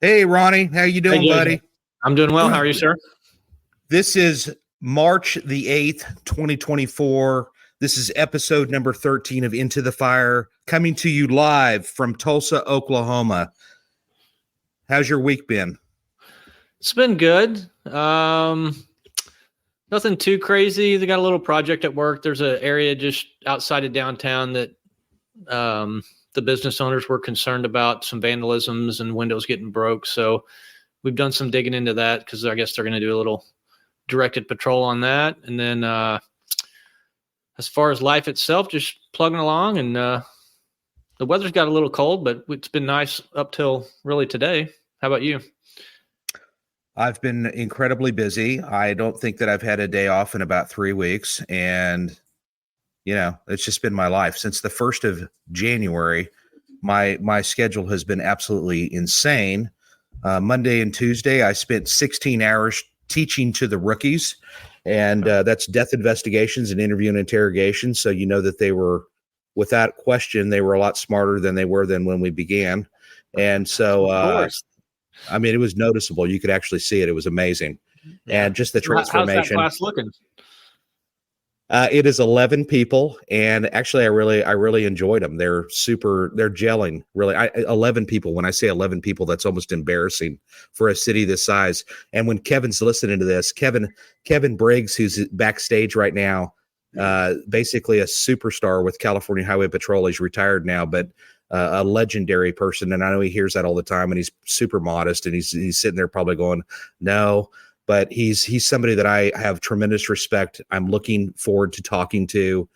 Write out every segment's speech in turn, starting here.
Hey, Ronnie, how you Hey, doing, Jason. buddy? I'm doing well. How are you, sir? This is March the 8th, 2024. This is episode number 13 of Into the Fire, coming to you live from Tulsa, Oklahoma. How's your week been? It's been good. Nothing too crazy. They got a little project at work. There's an area just outside of downtown that the business owners were concerned about some vandalisms and windows getting broke. So we've done some digging into that because I guess they're going to do a little directed patrol on that. And then as far as life itself, just plugging along. And the weather's got a little cold, but it's been nice up till really today. How about you? I've been incredibly busy. I don't think that I've had a day off in about 3 weeks. And, it's just been my life. Since the 1st of January, my schedule has been absolutely insane. Monday and Tuesday, I spent 16 hours teaching to the rookies. And that's death investigations and interview and interrogation. So you know that they were, without question, they were a lot smarter than they were than when we began. And so, it was noticeable. You could actually see it. It was amazing. Yeah. And just the transformation. How's that class looking? It is 11 people, and actually, I really enjoyed them. They're gelling. Really, 11 people. When I say 11 people, that's almost embarrassing for a city this size. And when Kevin's listening to this, Kevin Briggs, who's backstage right now, basically a superstar with California Highway Patrol. He's retired now, but a legendary person. And I know he hears that all the time, and he's super modest, and he's sitting there probably going, no. But he's somebody that I have tremendous respect. I'm looking forward to talking to.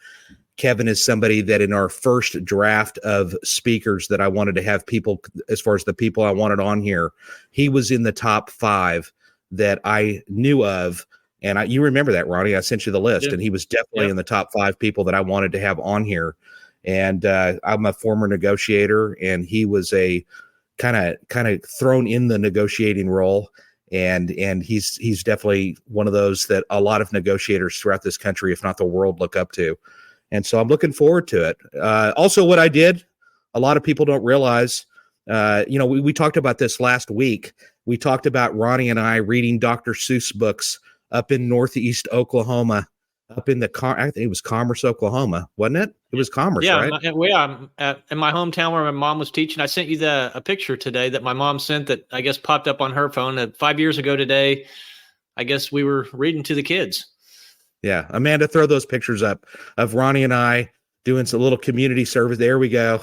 Kevin is somebody that in our first draft of speakers that I wanted to have people, as far as the people I wanted on here, he was in the top 5 that I knew of. And you remember that, Ronnie? I sent you the list, and he was definitely in the top 5 people that I wanted to have on here. And I'm a former negotiator, and he was a kind of thrown in the negotiating role. And he's definitely one of those that a lot of negotiators throughout this country, if not the world, look up to. And so I'm looking forward to it. Also, what I did, a lot of people don't realize, we talked about this last week. We talked about Ronnie and I reading Dr. Seuss books up in Northeast Oklahoma, up in I think it was Commerce, Oklahoma, wasn't it? It was Commerce, right? I'm in my hometown where my mom was teaching. I sent you a picture today that my mom sent that I guess popped up on her phone. 5 years ago today, I guess we were reading to the kids. Yeah. Amanda, throw those pictures up of Ronnie and I doing some little community service. There we go.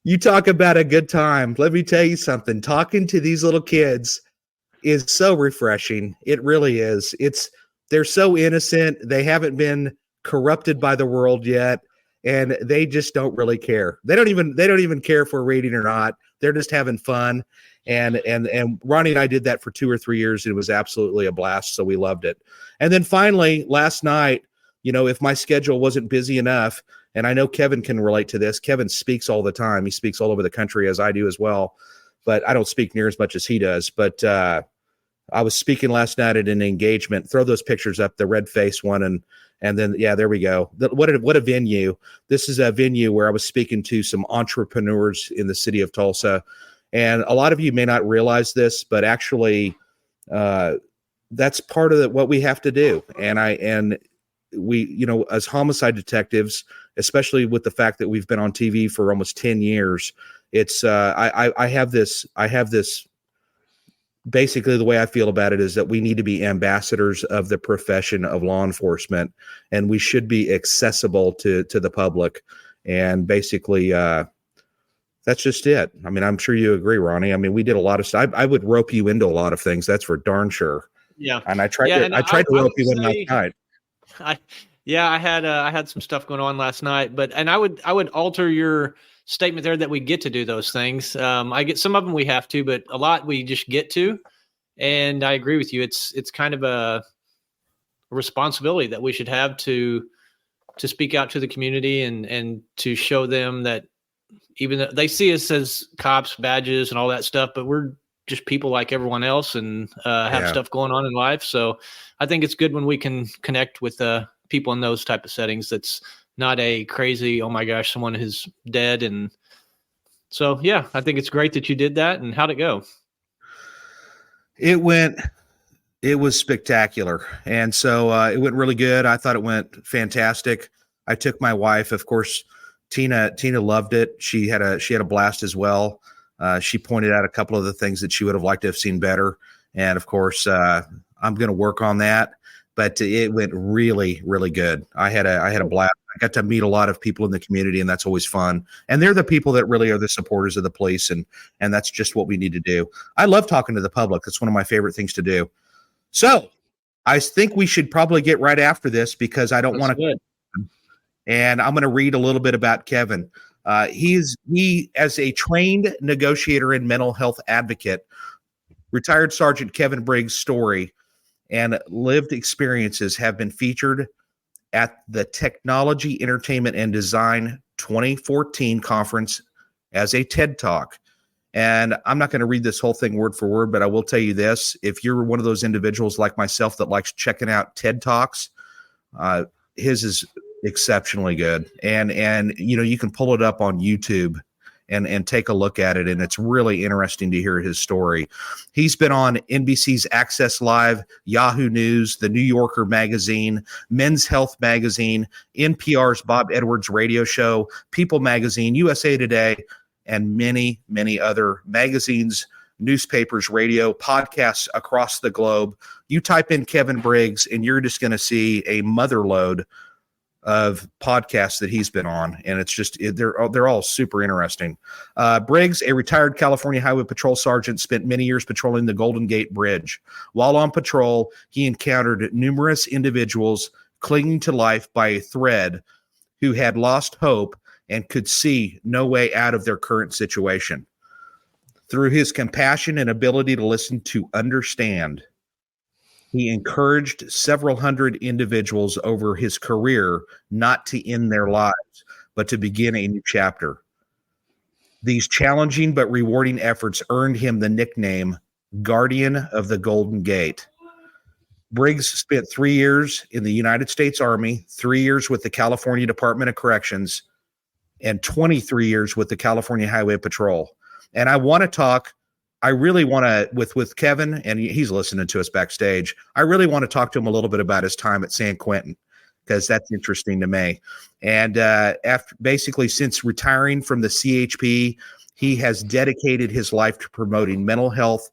You talk about a good time. Let me tell you something. Talking to these little kids is so refreshing. It really is. They're so innocent. They haven't been corrupted by the world yet, and they just don't really care. They don't even care if we're reading or not. They're just having fun. And Ronnie and I did that for 2 or 3 years. And it was absolutely a blast. So we loved it. And then finally, last night, if my schedule wasn't busy enough, and I know Kevin can relate to this. Kevin speaks all the time. He speaks all over the country, as I do as well. But I don't speak near as much as he does. But I was speaking last night at an engagement. Throw those pictures up, the red face one, and then there we go. What a venue! This is a venue where I was speaking to some entrepreneurs in the city of Tulsa, and a lot of you may not realize this, but actually, that's part of what we have to do. And we, as homicide detectives, especially with the fact that we've been on TV for almost 10 years, it's I have this. Basically, the way I feel about it is that we need to be ambassadors of the profession of law enforcement, and we should be accessible to the public. And basically, that's just it. I mean, I'm sure you agree, Ronnie. I mean, we did a lot of stuff. I would rope you into a lot of things. That's for darn sure. Yeah. And I tried to rope you in last night. I had some stuff going on last night, and I would alter your statement there that we get to do those things. I get some of them we have to, but a lot we just get to. And I agree with you. It's kind of a responsibility that we should have to speak out to the community and to show them that even though they see us as cops, badges, and all that stuff, but we're just people like everyone else and have stuff going on in life. So I think it's good when we can connect with people in those type of settings. That's not a crazy, oh my gosh, someone is dead and So yeah, I think it's great that you did that. And how'd it go? It was spectacular. And so it went really good. I thought it went fantastic. I took my wife, of course. Tina loved it. She had a blast as well. She pointed out a couple of the things that she would have liked to have seen better. And of course, I'm going to work on that, but it went really, really good. I had a blast. I got to meet a lot of people in the community, and that's always fun. And they're the people that really are the supporters of the police. And that's just what we need to do. I love talking to the public. That's one of my favorite things to do. So I think we should probably get right after this because I don't want to. And I'm going to read a little bit about Kevin. He, as a trained negotiator and mental health advocate, retired Sergeant Kevin Briggs' story and lived experiences have been featured at the Technology, Entertainment, and Design 2014 conference as a TED Talk. And I'm not going to read this whole thing word for word, but I will tell you this. If you're one of those individuals like myself that likes checking out TED Talks, his is exceptionally good. And you can pull it up on YouTube and take a look at it. And it's really interesting to hear his story. He's been on NBC's Access Live, Yahoo News, The New Yorker magazine, Men's Health magazine, NPR's Bob Edwards radio show, People magazine, USA Today, and many, many other magazines, newspapers, radio, podcasts across the globe. You type in Kevin Briggs and you're just going to see a motherload of podcasts that he's been on. And it's just, they're all super interesting. Briggs, a retired California Highway Patrol sergeant, spent many years patrolling the Golden Gate Bridge. While on patrol, he encountered numerous individuals clinging to life by a thread who had lost hope and could see no way out of their current situation. Through his compassion and ability to listen to understand, he encouraged several hundred individuals over his career not to end their lives, but to begin a new chapter. These challenging but rewarding efforts earned him the nickname Guardian of the Golden Gate. Briggs spent 3 years in the United States Army, 3 years with the California Department of Corrections, and 23 years with the California Highway Patrol. And I want to talk, I really want to, with Kevin, and he's listening to us backstage, I really want to talk to him a little bit about his time at San Quentin, because that's interesting to me. And after basically since retiring from the CHP, he has dedicated his life to promoting mental health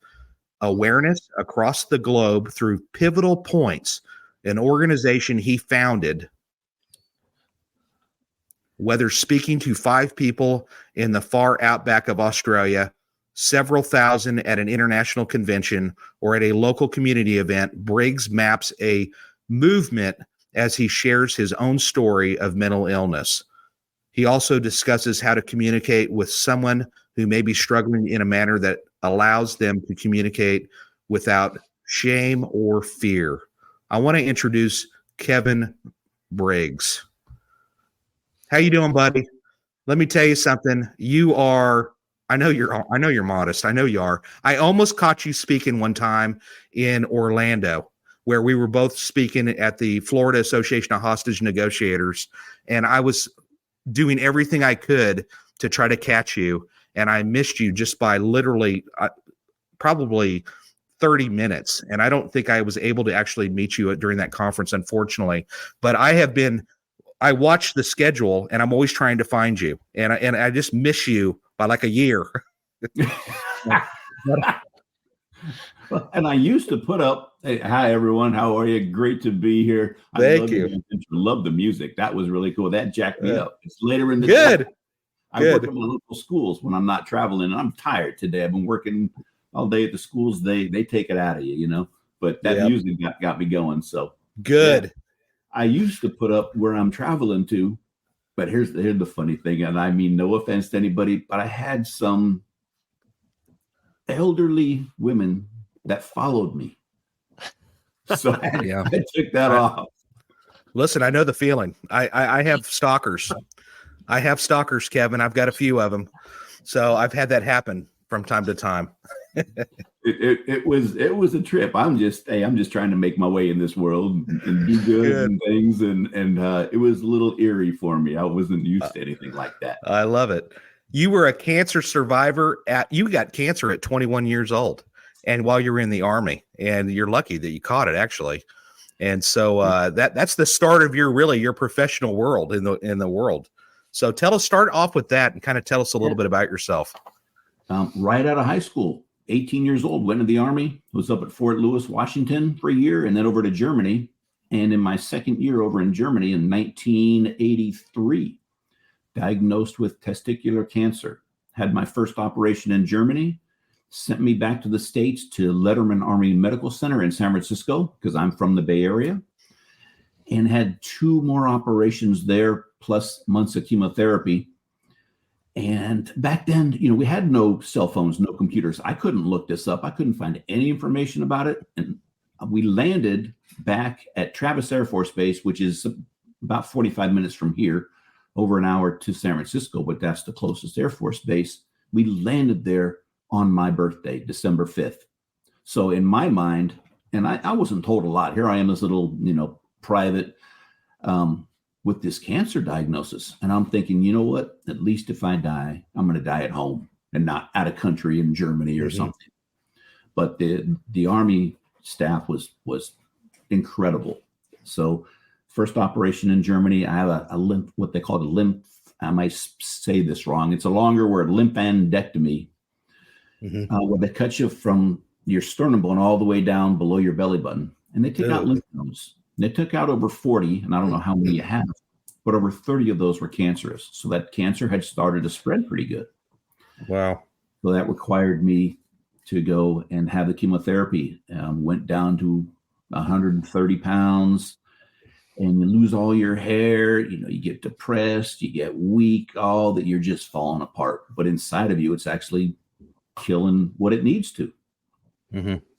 awareness across the globe through Pivotal Points, an organization he founded. Whether speaking to 5 people in the far outback of Australia, several thousand at an international convention, or at a local community event, Briggs maps a movement as he shares his own story of mental illness. He also discusses how to communicate with someone who may be struggling in a manner that allows them to communicate without shame or fear. I want to introduce Kevin Briggs. How you doing, buddy? Let me tell you something. You are, I know you're modest. I know you are. I almost caught you speaking one time in Orlando, where we were both speaking at the Florida Association of Hostage Negotiators. And I was doing everything I could to try to catch you. And I missed you just by literally probably 30 minutes. And I don't think I was able to actually meet you during that conference, unfortunately. But I watch the schedule and I'm always trying to find you. And I just miss you by like a year. And I used to put up, hey, hi, everyone. How are you? Great to be here. Thank you. Love the music. That was really cool. That jacked me up. It's later in the day. I work at my local schools when I'm not traveling, and I'm tired today. I've been working all day at the schools. They take it out of you, you know. But that music got me going. So good. Yeah. I used to put up where I'm traveling to, but here's the funny thing, and I mean no offense to anybody, but I had some elderly women that followed me. So I took that off. Listen, I know the feeling. I have stalkers. I have stalkers, Kevin. I've got a few of them. So I've had that happen from time to time. It was a trip. I'm just trying to make my way in this world and do good and things. And it was a little eerie for me. I wasn't used to anything like that. I love it. You were a cancer survivor you got cancer at 21 years old, and while you were in the Army, and you're lucky that you caught it actually. And so that's the start of your professional world in the world. So start off with that and kind of tell us a little bit about yourself. Right out of high school, 18 years old, went to the Army, was up at Fort Lewis, Washington for a year, and then over to Germany. And in my second year over in Germany in 1983, diagnosed with testicular cancer, had my first operation in Germany, sent me back to the States to Letterman Army Medical Center in San Francisco, because I'm from the Bay Area, and had 2 more operations there, plus months of chemotherapy. And back then, we had no cell phones, no computers. I couldn't look this up. I couldn't find any information about it. And we landed back at Travis Air Force Base, which is about 45 minutes from here, over an hour to San Francisco, but that's the closest Air Force base. We landed there on my birthday, December 5th. So in my mind, and I wasn't told a lot. Here I am, this little, private, with this cancer diagnosis. And I'm thinking, you know what? At least if I die, I'm going to die at home and not out of country in Germany or something. But the Army staff was incredible. So first operation in Germany, I have a lymph, what they call the lymph. I might say this wrong. It's a longer word, lymphandectomy, where they cut you from your sternum bone all the way down below your belly button. And they take out lymph nodes. They took out over 40, and I don't know how many you have, but over 30 of those were cancerous. So that cancer had started to spread pretty good. Wow. So that required me to go and have the chemotherapy. Went down to 130 pounds, and you lose all your hair. You get depressed, you get weak, all that, you're just falling apart. But inside of you, it's actually killing what it needs to.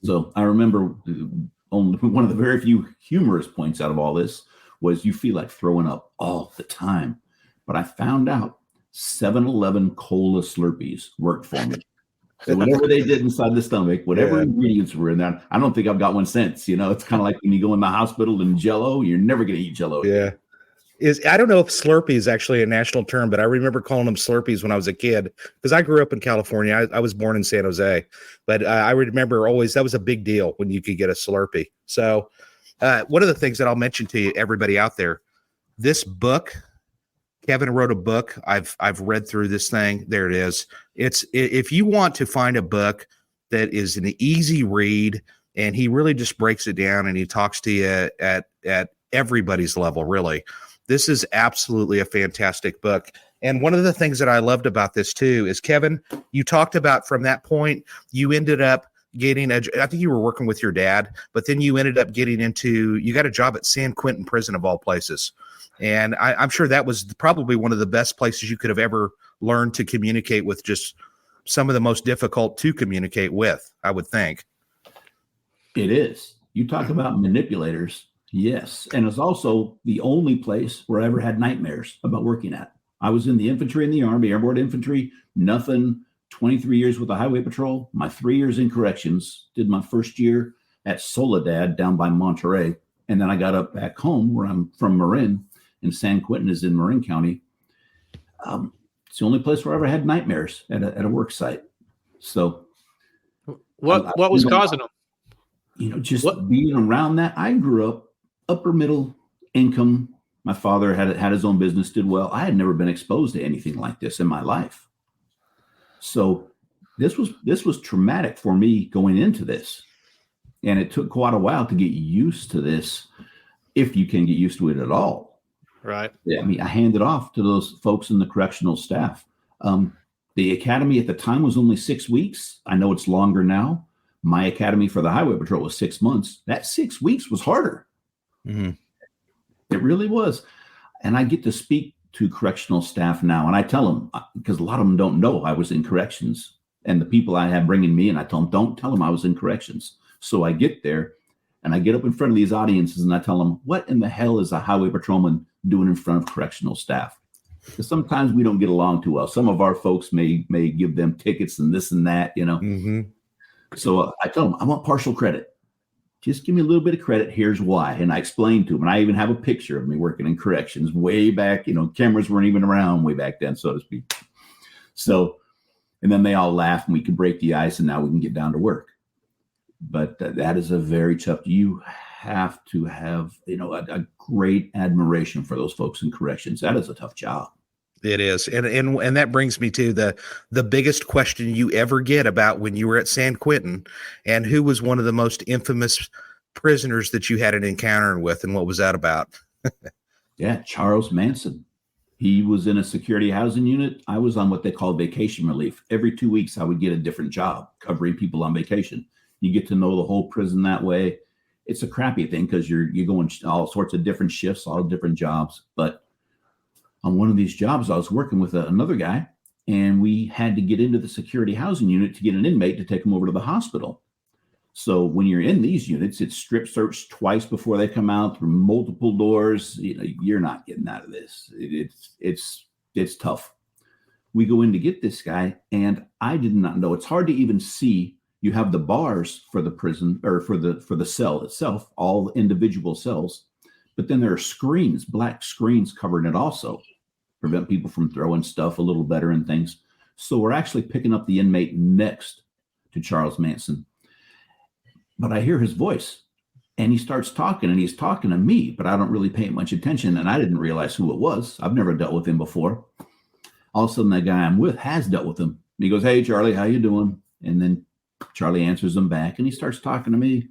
So I remember only one of the very few humorous points out of all this was you feel like throwing up all the time. But I found out 7-Eleven cola Slurpees worked for me. So whatever they did inside the stomach, whatever ingredients were in there, I don't think I've got one since. It's kind of like when you go in the hospital and Jell-O, you're never going to eat Jell-O again. I don't know if Slurpee is actually a national term, but I remember calling them Slurpees when I was a kid because I grew up in California. I was born in San Jose, but I remember always that was a big deal when you could get a Slurpee. So one of the things that I'll mention to you, everybody out there, this book, Kevin wrote a book. I've read through this thing. There it is. If you want to find a book that is an easy read, and he really just breaks it down and he talks to you at everybody's level, really. This is absolutely a fantastic book. And one of the things that I loved about this too is, Kevin, you talked about from that point, you ended up getting I think you were working with your dad, but then you ended up you got a job at San Quentin Prison of all places. And I'm sure that was probably one of the best places you could have ever learned to communicate with just some of the most difficult to communicate with, I would think. It is. You talk about manipulators. Yes. And it's also the only place where I ever had nightmares about working at. I was in the infantry in the Army, Airborne Infantry, nothing, 23 years with the Highway Patrol, my 3 years in corrections, did my first year at Soledad down by Monterey. And then I got up back home where I'm from, Marin, and San Quentin is in Marin County. It's the only place where I ever had nightmares at a work site. So what was causing them? Being around that. I grew up upper middle income. My father had his own business, did well. I had never been exposed to anything like this in my life. So this was traumatic for me going into this. And it took quite a while to get used to this, if you can get used to it at all. Right. Yeah, I mean, I handed off to those folks in the correctional staff. The academy at the time was only 6 weeks. I know it's longer now. My academy for the Highway Patrol was 6 months. That 6 weeks was harder. It really was. And I get to speak to correctional staff now, and I tell them, because a lot of them don't know I was in corrections, and the people I have bringing me in, I tell them, don't tell them I was in corrections. So I get there and I get up in front of these audiences and I tell them, what in the hell is a highway patrolman doing in front of correctional staff? Because sometimes we don't get along too well. Some of our folks may give them tickets and this and that, So I tell them, I want partial credit. Just give me a little bit of credit. Here's why. And I explain to them. And I even have a picture of me working in corrections way back. Cameras weren't even around way back then, so to speak. So, and then they all laugh and we can break the ice and now we can get down to work. But that is a very tough, you have to have, a great admiration for those folks in corrections. That is a tough job. It is. And that brings me to the biggest question you ever get about when you were at San Quentin, and who was one of the most infamous prisoners that you had an encounter with, and what was that about? Yeah, Charles Manson. He was in a security housing unit. I was on what they call vacation relief. Every 2 weeks, I would get a different job covering people on vacation. You get to know the whole prison that way. It's a crappy thing because you're going all sorts of different shifts, all different jobs. But on one of these jobs, I was working with another guy, and we had to get into the security housing unit to get an inmate to take him over to the hospital. So when you're in these units, it's strip searched twice before they come out through multiple doors. You're not getting out of this. It's tough. We go in to get this guy, and I did not know. It's hard to even see. You have the bars for the prison or for the cell itself, all individual cells, but then there are screens, black screens covering it also, prevent people from throwing stuff a little better and things. So we're actually picking up the inmate next to Charles Manson. But I hear his voice, and he starts talking, and he's talking to me, but I don't really pay much attention, and I didn't realize who it was. I've never dealt with him before. All of a sudden, the guy I'm with has dealt with him. He goes, "Hey, Charlie, how you doing?" And then Charlie answers him back, and he starts talking to me,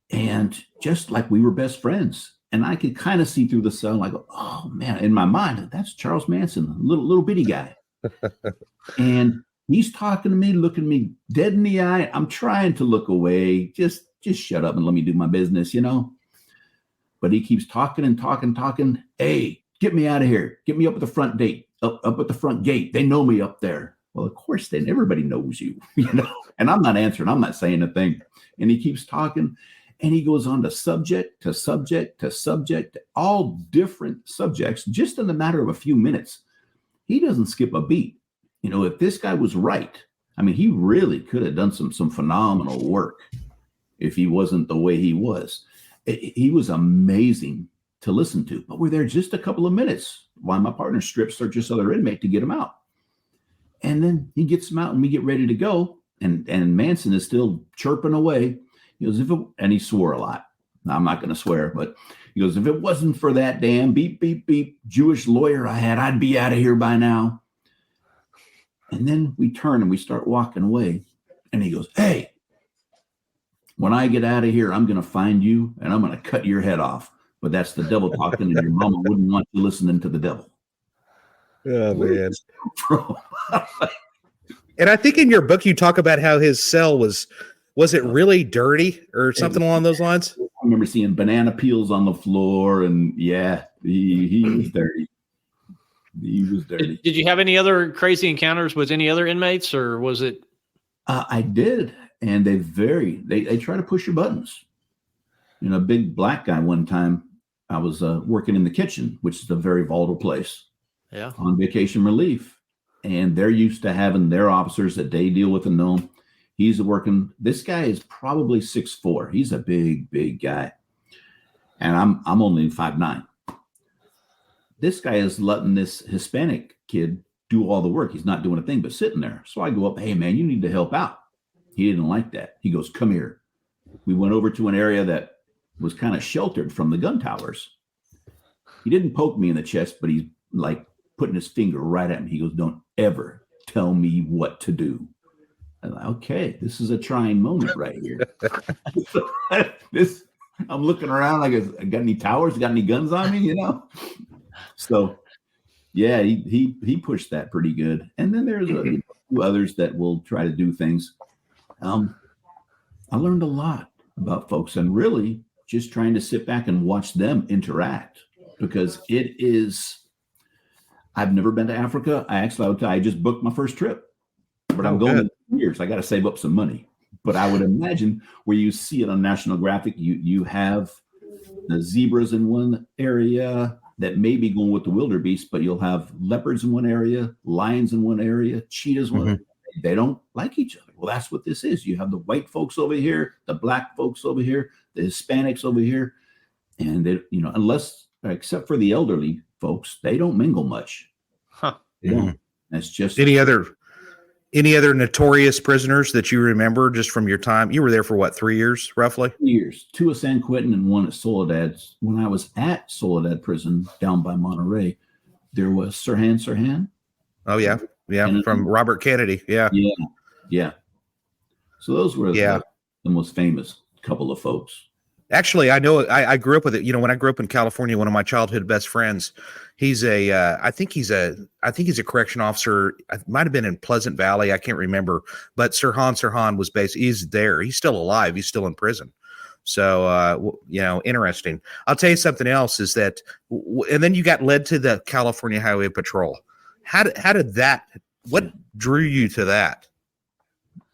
and just like we were best friends. And I could kind of see through the cell, like, oh man, in my mind, that's Charles Manson, little bitty guy. And he's talking to me, looking me dead in the eye. I'm trying to look away, just shut up and let me do my business, But he keeps talking and talking. Hey, get me out of here. Get me up at the front gate. Up at the front gate. They know me up there. Well, of course, then everybody knows you, And I'm not answering. I'm not saying a thing. And he keeps talking, and he goes on to subject to subject to subject, all different subjects, just in the matter of a few minutes. He doesn't skip a beat. If this guy was right, I mean, he really could have done some phenomenal work if he wasn't the way he was. He was amazing to listen to, but we're there just a couple of minutes while my partner strip searches other inmate to get him out. And then he gets him out, and we get ready to go. And Manson is still chirping away. He goes, and he swore a lot. Now, I'm not going to swear, but he goes, if it wasn't for that damn beep, beep, beep Jewish lawyer I had, I'd be out of here by now. And then we turn and we start walking away. And he goes, hey, when I get out of here, I'm going to find you and I'm going to cut your head off. But that's the devil talking, and your mama wouldn't want you listening to the devil. Oh, man. And I think in your book, you talk about how his cell was it really dirty or something along those lines? I remember seeing banana peels on the floor, and yeah, he was dirty. He was dirty. Did you have any other crazy encounters with any other inmates, or was it? I did, and they try to push your buttons. A big black guy one time, I was working in the kitchen, which is a very volatile place. Yeah. On vacation relief. And they're used to having their officers that they deal with and know. He's working. This guy is probably 6'4". He's a big guy. And I'm only 5'9". This guy is letting this Hispanic kid do all the work. He's not doing a thing but sitting there. So I go up, hey man, you need to help out. He didn't like that. He goes, come here. We went over to an area that was kind of sheltered from the gun towers. He didn't poke me in the chest, but he's like putting his finger right at me. He goes, don't ever tell me what to do. I'm like, okay, this is a trying moment right here. I'm looking around like, I got any towers? Got any guns on me? So yeah, he pushed that pretty good. And then there's a few others that will try to do things. I learned a lot about folks, and really just trying to sit back and watch them interact, because it is. I've never been to Africa. I just booked my first trip, but I'm going in 2 years. I got to save up some money. But I would imagine where you see it on National Geographic, you have the zebras in one area that may be going with the wildebeest, but you'll have leopards in one area, lions in one area, cheetahs in one area. They don't like each other. Well, that's what this is. You have the white folks over here, the black folks over here, the Hispanics over here, and they, except for the elderly folks, they don't mingle much. Huh. They don't. That's just Any other notorious prisoners that you remember just from your time? You were there for what, 3 years roughly? years, 2 at San Quentin and 1 at Soledad. When I was at Soledad Prison down by Monterey, there was Sirhan. Oh yeah. Yeah. And From Robert Kennedy. Yeah. Yeah. Yeah. So those were the most famous couple of folks. Actually, I know I grew up with it. You know, when I grew up in California, one of my childhood best friends, he's I think he's a correction officer. It might have been in Pleasant Valley. I can't remember, but Sirhan was he's there. He's still alive. He's still in prison. So, interesting. I'll tell you something else is that, and then you got led to the California Highway Patrol. How did that, what drew you to that?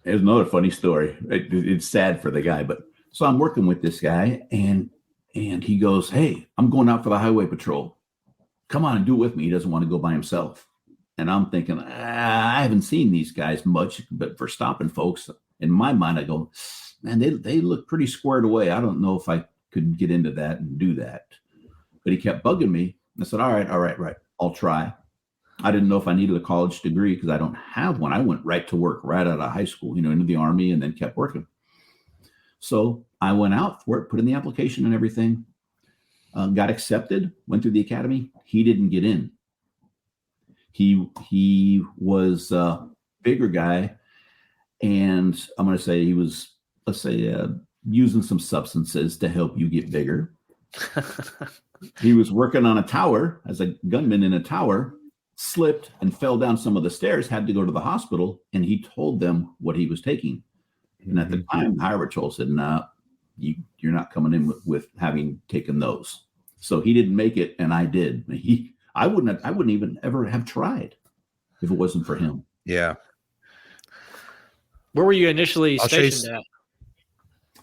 There's another funny story. It's sad for the guy, but so I'm working with this guy and he goes, "Hey, I'm going out for the highway patrol. Come on and do it with me." He doesn't want to go by himself. And I'm thinking, I haven't seen these guys much, but for stopping folks, in my mind, I go, man, they look pretty squared away. I don't know if I could get into that and do that. But he kept bugging me. I said, all right. I'll try. I didn't know if I needed a college degree because I don't have one. I went right to work right out of high school, into the Army, and then kept working. So I went out for it, put in the application and everything, got accepted, went through the academy. He didn't get in. He was a bigger guy, and I'm going to say he was, using some substances to help you get bigger. He was working on a tower as a gunman in a tower, slipped and fell down some of the stairs, had to go to the hospital, and he told them what he was taking. And at the time, the highway patrol said, "No, you're not coming in with having taken those." So he didn't make it, and I did. I wouldn't even ever have tried if it wasn't for him. Yeah. Where were you initially stationed at?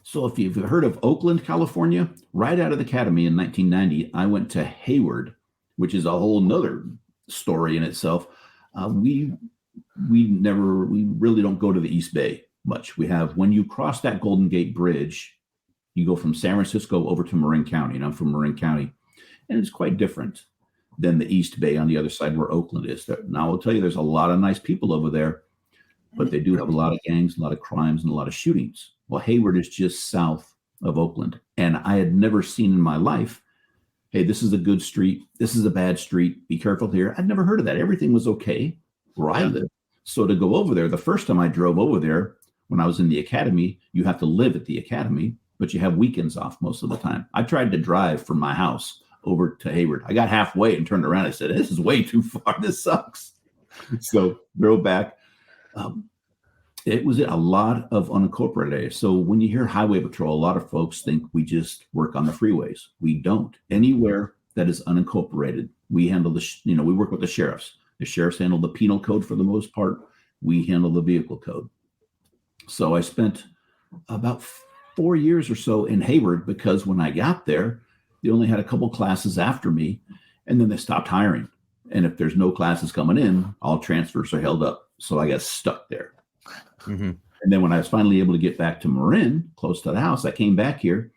So if you've heard of Oakland, California, right out of the academy in 1990, I went to Hayward, which is a whole nother story in itself. We really don't go to the East Bay much. We have, when you cross that Golden Gate Bridge, you go from San Francisco over to Marin County, and I'm from Marin County, and it's quite different than the East Bay on the other side where Oakland is. Now, I'll tell you, there's a lot of nice people over there, but they do have a lot of gangs, a lot of crimes, and a lot of shootings. Well, Hayward is just south of Oakland, and I had never seen in my life, hey, this is a good street, this is a bad street, be careful here. I'd never heard of that. Everything was okay where I lived. So to go over there, the first time I drove over there, when I was in the academy, you have to live at the academy, but you have weekends off most of the time. I tried to drive from my house over to Hayward. I got halfway and turned around. I said, this is way too far. This sucks. So drove back. It was a lot of unincorporated areas. So when you hear highway patrol, a lot of folks think we just work on the freeways. We don't. Anywhere that is unincorporated, we handle we work with the sheriffs. The sheriffs handle the penal code for the most part. We handle the vehicle code. So I spent about 4 years or so in Hayward because when I got there, they only had a couple classes after me, and then they stopped hiring. And if there's no classes coming in, all transfers are held up. So I got stuck there. Mm-hmm. And then when I was finally able to get back to Marin, close to the house, I came back here,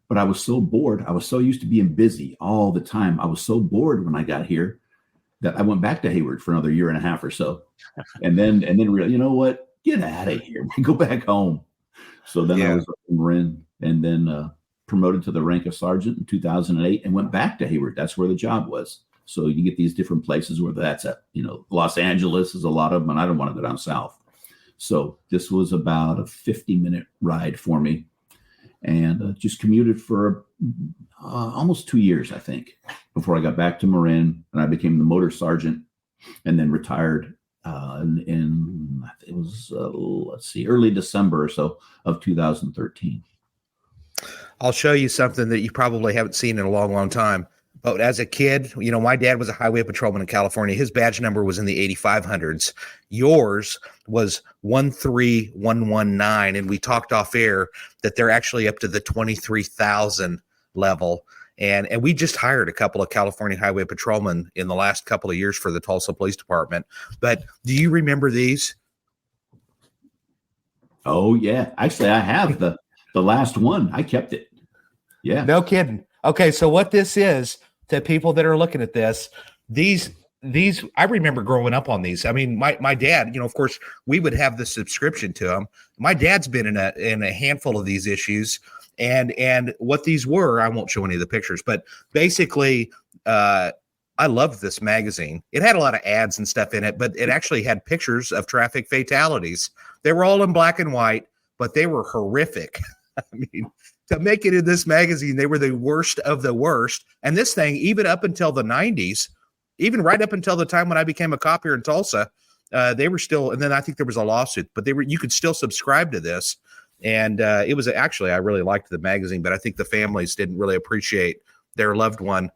but I was so bored. I was so used to being busy all the time. I was so bored when I got here that I went back to Hayward for another year and a half or so. And then realized, you know what? Get out of here. Go back home. So then I was in Marin, and then promoted to the rank of sergeant in 2008 and went back to Hayward. That's where the job was. So you get these different places where that's at, Los Angeles is a lot of them, and I don't want to go down south. So this was about a 50-minute ride for me, and just commuted for almost 2 years, I think, before I got back to Marin, and I became the motor sergeant, and then retired in it was early December or so of 2013. I'll show you something that you probably haven't seen in a long, long time. But as a kid, my dad was a highway patrolman in California. His badge number was in the 8500s. Yours was 13119. And we talked off air that they're actually up to the 23,000 level. And we just hired a couple of California highway patrolmen in the last couple of years for the Tulsa Police Department. But do you remember these? Oh, yeah. Actually, I have the last one. I kept it. Yeah. No kidding. Okay, so what this is, to people that are looking at this, these these, I remember growing up on these. I mean, my dad, of course, we would have the subscription to them. My dad's been in a handful of these issues, and what these were, I won't show any of the pictures, but basically, I loved this magazine. It had a lot of ads and stuff in it, but it actually had pictures of traffic fatalities. They were all in black and white, but they were horrific. I mean, to make it in this magazine, they were the worst of the worst. And this thing, even up until the 90s, even right up until the time when I became a cop here in Tulsa, they were still, and then I think there was a lawsuit, but you could still subscribe to this. And it was actually, I really liked the magazine, but I think the families didn't really appreciate their loved one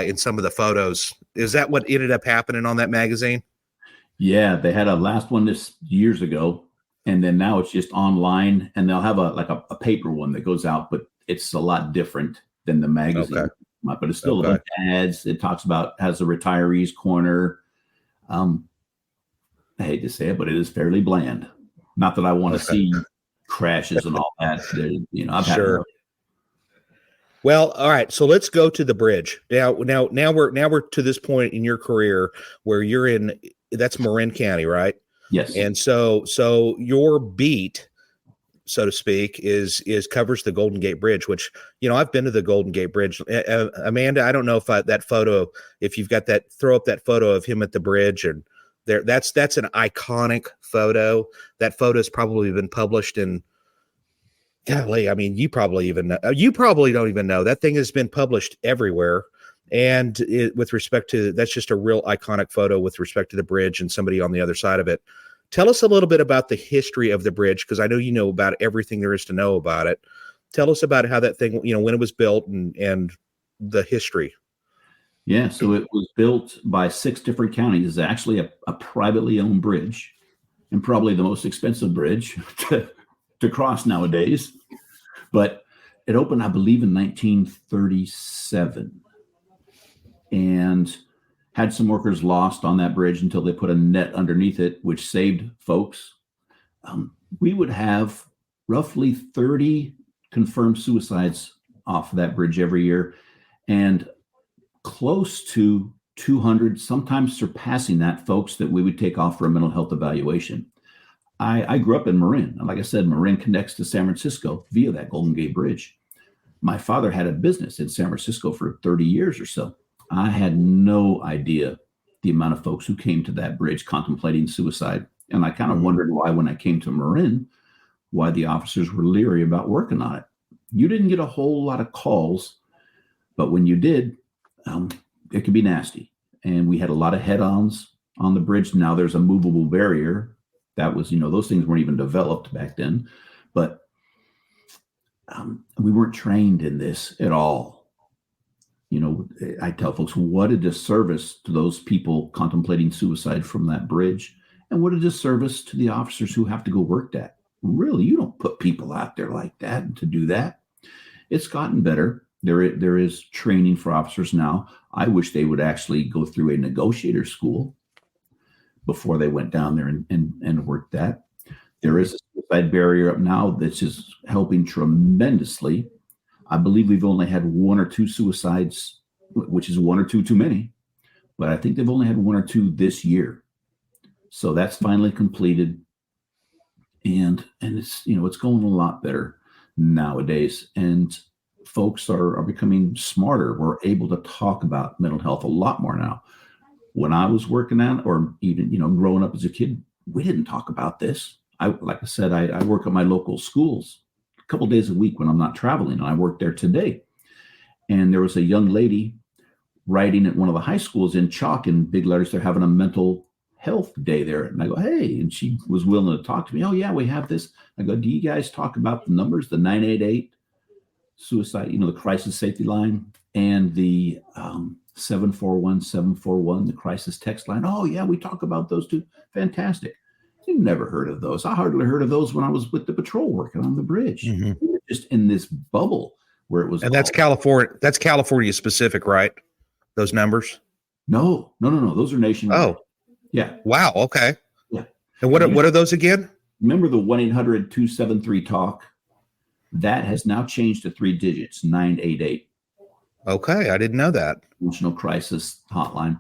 in some of the photos. Is that what ended up happening on that magazine? Yeah, they had a last one this years ago, and then now it's just online, and they'll have a paper one that goes out, but it's a lot different than the magazine. Okay. But it's still a bunch of ads. It talks about, has a retirees corner. I hate to say it, but it is fairly bland. Not that I want to see crashes and all that. I've had. Well, all right. So let's go to the bridge. Now we're to this point in your career where you're in. That's Marin County, right? Yes. And so your beat, so to speak, is covers the Golden Gate Bridge, which, I've been to the Golden Gate Bridge. Amanda, I don't know if that photo, if you've got that, throw up that photo of him at the bridge, and that's an iconic photo. That photo has probably been published in, golly, I mean, you probably don't even know, that thing has been published everywhere. And with respect to, that's just a real iconic photo with respect to the bridge and somebody on the other side of it. Tell us a little bit about the history of the bridge, because I know you know about everything there is to know about it. Tell us about how that thing, when it was built and the history. Yeah, so it was built by 6 different counties. It's actually a privately owned bridge, and probably the most expensive bridge to cross nowadays. But it opened, I believe, in 1937, and had some workers lost on that bridge until they put a net underneath it, which saved folks. We would have roughly 30 confirmed suicides off of that bridge every year, and close to 200, sometimes surpassing that, folks that we would take off for a mental health evaluation. I grew up in Marin. And like I said, Marin connects to San Francisco via that Golden Gate Bridge. My father had a business in San Francisco for 30 years or so. I had no idea the amount of folks who came to that bridge contemplating suicide. And I kind of wondered why, when I came to Marin, why the officers were leery about working on it. You didn't get a whole lot of calls, but when you did, it could be nasty. And we had a lot of head-ons on the bridge. Now there's a movable barrier. That was, those things weren't even developed back then. But we weren't trained in this at all. I tell folks, what a disservice to those people contemplating suicide from that bridge, and what a disservice to the officers who have to go work that. Really, you don't put people out there like that to do that. It's gotten better. There is training for officers now. I wish they would actually go through a negotiator school before they went down there and worked that. There is a suicide barrier up now that's just helping tremendously. I believe we've only had 1 or 2 suicides, which is 1 or 2 too many, but I think they've only had 1 or 2 this year. So that's finally completed. And it's, it's going a lot better nowadays. And folks are becoming smarter. We're able to talk about mental health a lot more now. When I was working on, or even, growing up as a kid, we didn't talk about this. Like I said, I work at my local schools a couple days a week when I'm not traveling. And I work there today. And there was a young lady writing at one of the high schools in chalk in big letters, they're having a mental health day there. And I go, hey, and she was willing to talk to me. Oh yeah, we have this. I go, do you guys talk about the numbers, the 988 suicide, the crisis safety line, and the 741-741, the crisis text line? Oh yeah, we talk about those too. Fantastic. You never heard of those. I hardly heard of those when I was with the patrol working on the bridge. Mm-hmm. We were just in this bubble where it was. And that's California. That's California specific, right? Those numbers? No. Those are nationwide. Oh, yeah. Wow. Okay. Yeah. And what are those again? Remember the 1-800-273-TALK? That has now changed to 3 digits, 988. Okay, I didn't know that. National Crisis Hotline.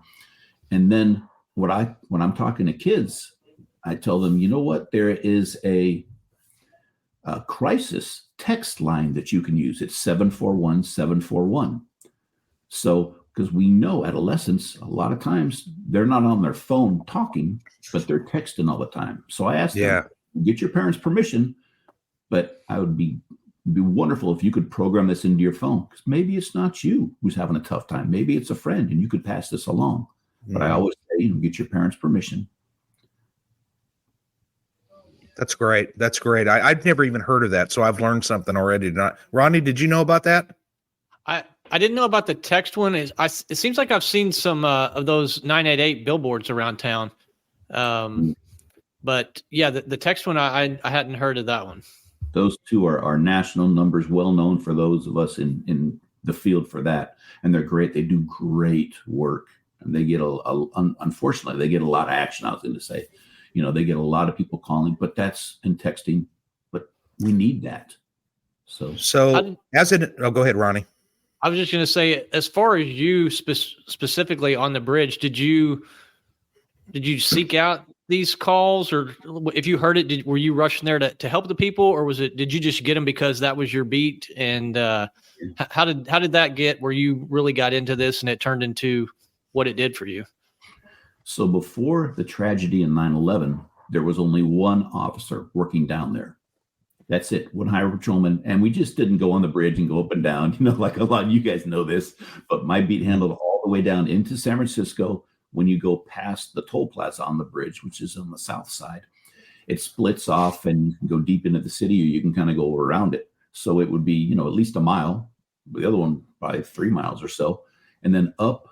And then when I'm talking to kids, I tell them, you know what? There is a crisis text line that you can use. It's 741-741. So, because we know adolescents, a lot of times they're not on their phone talking, but they're texting all the time. So I asked them, get your parents' permission, but I would be wonderful if you could program this into your phone, because maybe it's not you who's having a tough time. Maybe it's a friend and you could pass this along. But I always say, get your parents' permission. That's great. That's great. I'd never even heard of that, so I've learned something already. Ronnie, did you know about that? I didn't know about the text one. It seems like I've seen some of those 988 billboards around town. But yeah, the text one, I hadn't heard of that one. Those two are national numbers, well known for those of us in the field for that. And they're great. They do great work. And they get unfortunately, they get a lot of action. I was going to say, they get a lot of people calling, but that's in texting, but we need that. So go ahead, Ronnie. I was just going to say, as far as you specifically on the bridge, did you seek out these calls, or if you heard it, were you rushing there to help the people, or did you just get them because that was your beat? And how did that get where you really got into this and it turned into what it did for you? So before the tragedy in 9/11, there was only one officer working down there. That's it, one highway patrolman. And we just didn't go on the bridge and go up and down, like a lot of you guys know this, but my beat handled all the way down into San Francisco. When you go past the toll plaza on the bridge, which is on the south side, it splits off and you can go deep into the city, or you can kind of go around it. So it would be, at least a mile, the other one probably 3 miles or so. And then up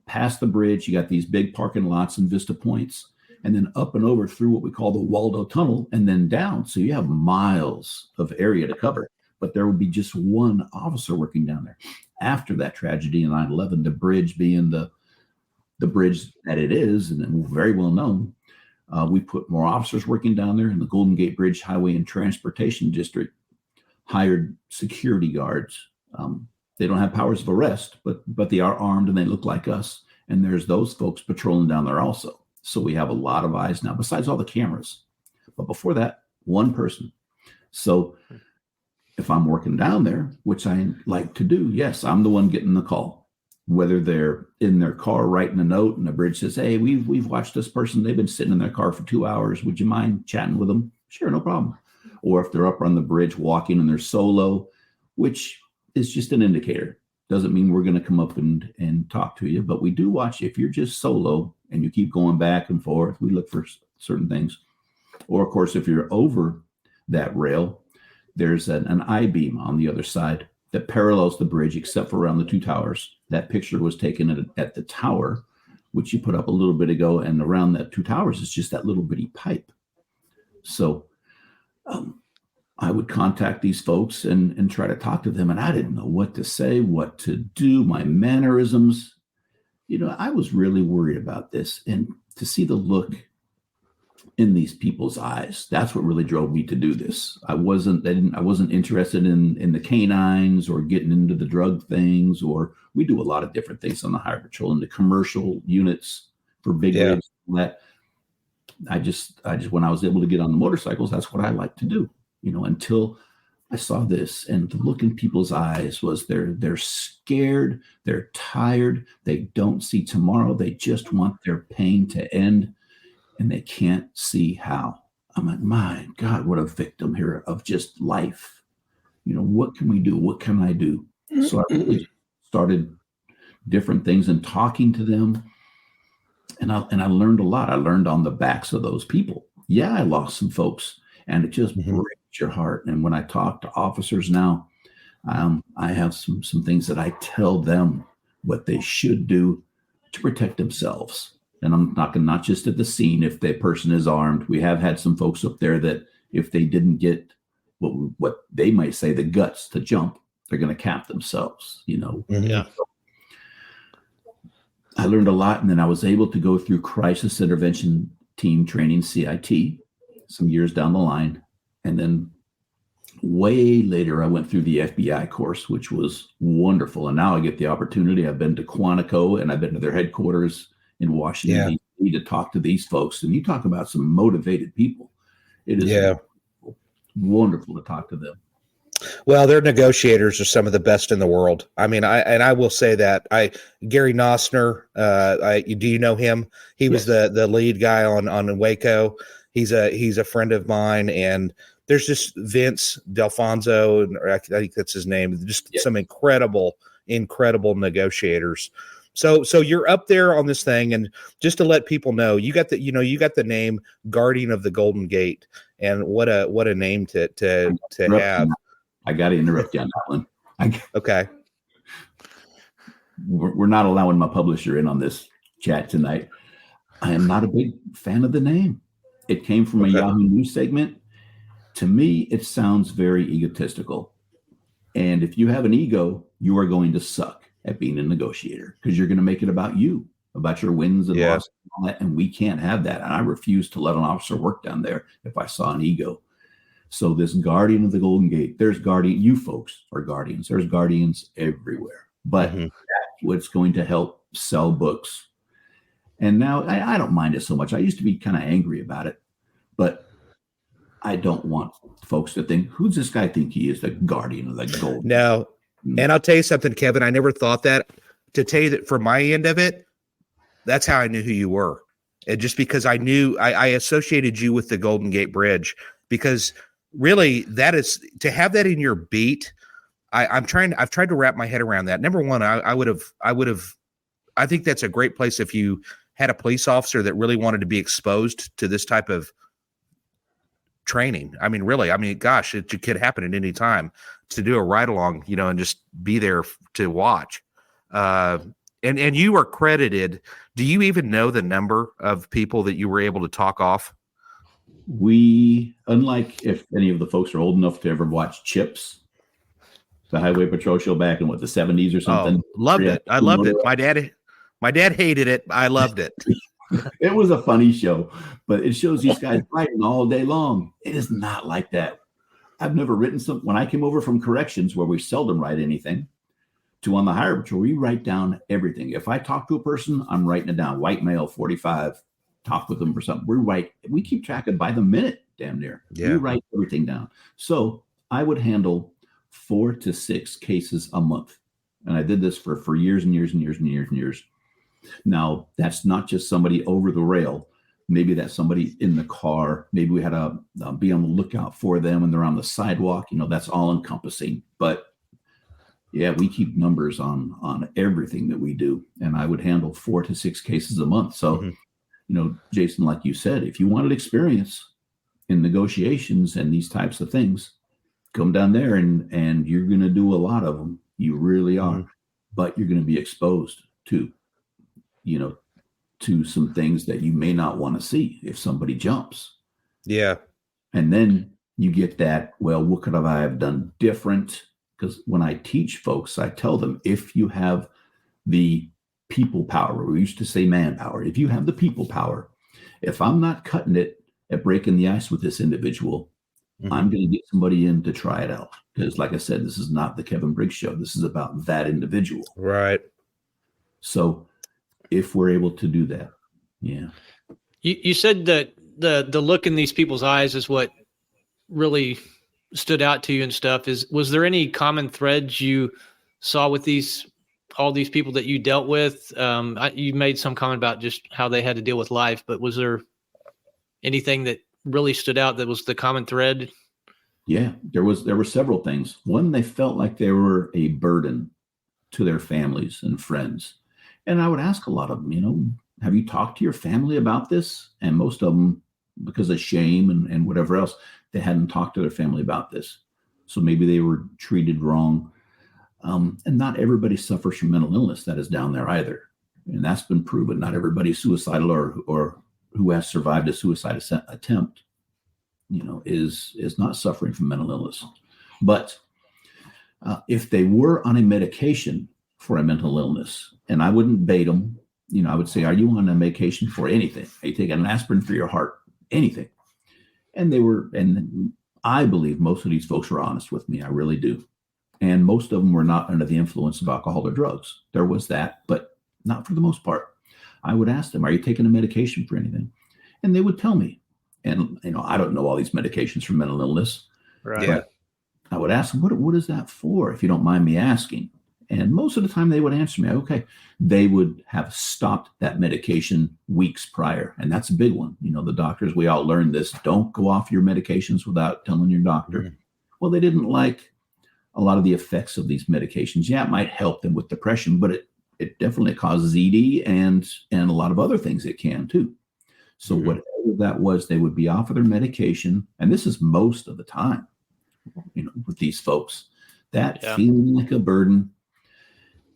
past the bridge, you got these big parking lots and Vista Points, and then up and over through what we call the Waldo Tunnel, and then down. So you have miles of area to cover, but there would be just one officer working down there. After that tragedy in 9/11, the bridge being the bridge that it is, and very well known, we put more officers working down there, and the Golden Gate Bridge Highway and Transportation District hired security guards. They don't have powers of arrest, but they are armed and they look like us. And there's those folks patrolling down there also. So we have a lot of eyes now, besides all the cameras. But before that, one person. So if I'm working down there, which I like to do, yes, I'm the one getting the call. Whether they're in their car writing a note and the bridge says, hey, we've watched this person. They've been sitting in their car for 2 hours. Would you mind chatting with them? Sure, no problem. Or if they're up on the bridge walking and they're solo, which is just an indicator. Doesn't mean we're going to come up and talk to you, but we do watch. If you're just solo and you keep going back and forth, we look for certain things. Or of course, if you're over that rail, there's an I-beam on the other side that parallels the bridge, except for around the two towers. That picture was taken at the tower, which you put up a little bit ago, and around that two towers is just that little bitty pipe. So I would contact these folks and try to talk to them, and I didn't know what to say, what to do, my mannerisms. I was really worried about this, and to see the look in these people's eyes, that's what really drove me to do this. I wasn't interested in the canines or getting into the drug things, or we do a lot of different things on the highway patrol and the commercial units for big rigs. That I just when I was able to get on the motorcycles, that's what I like to do. Until I saw this, and the look in people's eyes was they're scared, they're tired, they don't see tomorrow, they just want their pain to end, and they can't see how. I'm like, my God, what a victim here of just life. What can we do? What can I do? So I really started different things and talking to them, and I learned a lot. I learned on the backs of those people. Yeah, I lost some folks, and it just breaks your heart. And when I talk to officers now, I have some things that I tell them what they should do to protect themselves. And I'm talking not just at the scene. If the person is armed, we have had some folks up there that if they didn't get what they might say the guts to jump, they're going to cap themselves. Yeah. I learned a lot, and then I was able to go through crisis intervention team training, CIT, some years down the line. And then way later, I went through the FBI course, which was wonderful. And now I get the opportunity. I've been to Quantico, and I've been to their headquarters in Washington, D.C. to talk to these folks. And you talk about some motivated people. It is wonderful to talk to them. Well, their negotiators are some of the best in the world. I mean, I will say that Gary Nosner, do you know him? He was the lead guy on Waco. He's a friend of mine, and there's just Vince Delfonso, or I think that's his name. Just some incredible negotiators. So you're up there on this thing, and just to let people know, you got the name Guardian of the Golden Gate, and what a name to have. I got to interrupt you on that one. Okay. We're not allowing my publisher in on this chat tonight. I am not a big fan of the name. It came from a Yahoo News segment. To me, it sounds very egotistical. And if you have an ego, you are going to suck at being a negotiator, because you're going to make it about you, about your wins and losses and all that. And we can't have that. And I refuse to let an officer work down there if I saw an ego. So this Guardian of the Golden Gate, there's guardian. You folks are guardians. There's guardians everywhere. But that's what's going to help sell books. And now I don't mind it so much. I used to be kind of angry about it, but I don't want folks to think, who's this guy think he is, the Guardian of the Golden Gate? No. And I'll tell you something, Kevin. I never thought that. To tell you that from my end of it, that's how I knew who you were. And just because I knew I associated you with the Golden Gate Bridge, because really, that is to have that in your beat. I've tried to wrap my head around that. Number one, I think that's a great place if you had a police officer that really wanted to be exposed to this type of training. I mean, really, gosh, it could happen at any time, to do a ride along, and just be there to watch. And you are credited. Do you even know the number of people that you were able to talk off? We, unlike if any of the folks are old enough to ever watch Chips, the Highway Patrol show back in the 70s or something. Loved it. I loved it. My dad hated it. I loved it. It was a funny show, but it shows these guys fighting all day long. It is not like that. I've never written when I came over from corrections, where we seldom write anything, to on the Highway Patrol, we write down everything. If I talk to a person, I'm writing it down. White male, 45. Talk with them for something. We keep track of by the minute, damn near. We write everything down. So I would handle 4 to 6 cases a month. And I did this for years and years and years and years and years. Now, that's not just somebody over the rail. Maybe that's somebody in the car. Maybe we had to be on the lookout for them when they're on the sidewalk. That's all encompassing. But yeah, we keep numbers on everything that we do. And I would handle 4 to 6 cases a month. So Jason, like you said, if you wanted experience in negotiations and these types of things, come down there and you're going to do a lot of them. You really are. But you're going to be exposed to some things that you may not want to see if somebody jumps. Yeah. And then you get that, well, what could I have done different? Because when I teach folks, I tell them, if you have the people power, we used to say manpower. If you have the people power, if I'm not cutting it at breaking the ice with this individual, I'm going to get somebody in to try it out. Because like I said, this is not the Kevin Briggs show. This is about that individual. Right. So if we're able to do that, You said that the look in these people's eyes is what really stood out to you and stuff. Was there any common threads you saw with all these people that you dealt with? You made some comment about just how they had to deal with life, but was there anything that really stood out that was the common thread? Yeah, there were several things. One, they felt like they were a burden to their families and friends. And I would ask a lot of them, have you talked to your family about this? And most of them, because of shame and whatever else, they hadn't talked to their family about this. So maybe they were treated wrong. And not everybody suffers from mental illness that is down there either. And that's been proven. Not everybody suicidal or who has survived a suicide attempt, is not suffering from mental illness. But if they were on a medication for a mental illness, and I wouldn't bait them, I would say, are you on a medication for anything? Are you taking an aspirin for your heart? Anything. And I believe most of these folks were honest with me. I really do. And most of them were not under the influence of alcohol or drugs. There was that, but not for the most part. I would ask them, are you taking a medication for anything? And they would tell me. And, I don't know all these medications for mental illness. Right. Yeah. I would ask them, what is that for, if you don't mind me asking? And most of the time they would answer me, okay. They would have stopped that medication weeks prior. And that's a big one. The doctors, we all learned this. Don't go off your medications without telling your doctor. Mm-hmm. Well, they didn't like a lot of the effects of these medications. Yeah, it might help them with depression, but it definitely causes ED and a lot of other things it can too. So whatever that was, they would be off of their medication. And this is most of the time, with these folks, that feeling like a burden,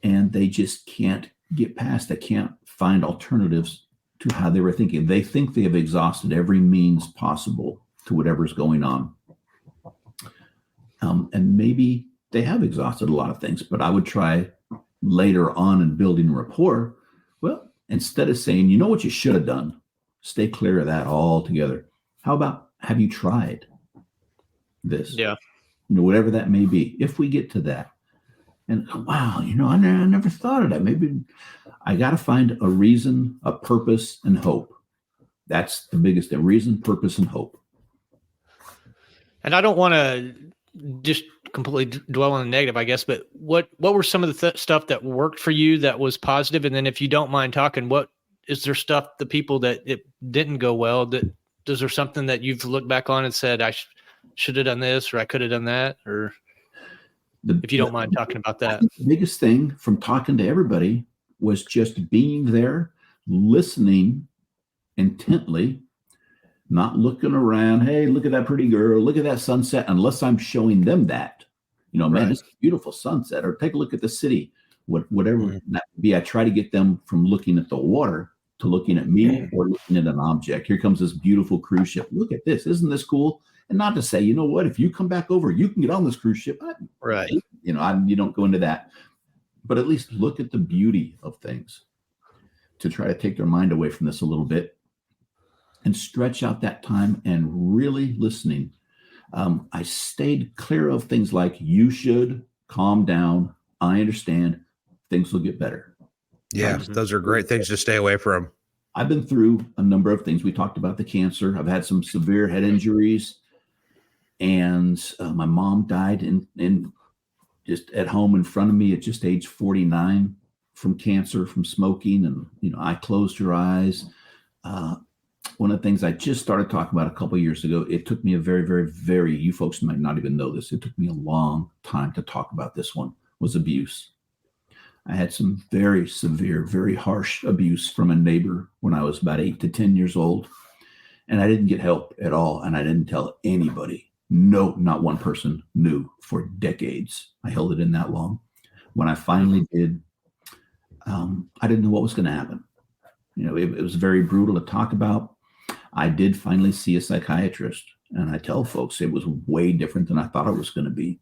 and they just can't get past, they can't find alternatives to how they were thinking. They think they have exhausted every means possible to whatever's going on. And maybe they have exhausted a lot of things, but I would try later on in building rapport. Well, instead of saying, you know what you should have done, stay clear of that altogether. How about, have you tried this? Yeah. Whatever that may be. If we get to that, and wow, I never thought of that. Maybe I got to find a reason, a purpose, and hope. That's the biggest thing: reason, purpose, and hope. And I don't want to just completely dwell on the negative, I guess, but what were some of the stuff that worked for you that was positive? And then if you don't mind talking, what is there stuff, the people that it didn't go well, is there something that you've looked back on and said, I should have done this, or I could have done that, or if you don't mind talking about that? The biggest thing from talking to everybody was just being there, listening intently, not looking around. Hey, look at that pretty girl. Look at that sunset. Unless I'm showing them that, man, it's a beautiful sunset. Or take a look at the city. Whatever that would be. I try to get them from looking at the water to looking at me or looking at an object. Here comes this beautiful cruise ship. Look at this. Isn't this cool? And not to say, you know what, if you come back over, you can get on this cruise ship. Right. You don't go into that. But at least look at the beauty of things, to try to take their mind away from this a little bit and stretch out that time and really listening. I stayed clear of things like, you should calm down. I understand. Things will get better. Yeah, those are great things to stay away from. I've been through a number of things. We talked about the cancer. I've had some severe head injuries, and my mom died in just at home in front of me at just age 49 from cancer, from smoking. And, I closed her eyes. One of the things I just started talking about a couple of years ago, it took me a very, very, very, you folks might not even know this, it took me a long time to talk about this one, was abuse. I had some very severe, very harsh abuse from a neighbor when I was about 8 to 10 years old. And I didn't get help at all. And I didn't tell anybody. No, not one person knew for decades. I held it in that long. When I finally did, I didn't know what was going to happen. It was very brutal to talk about. I did finally see a psychiatrist. And I tell folks it was way different than I thought it was going to be.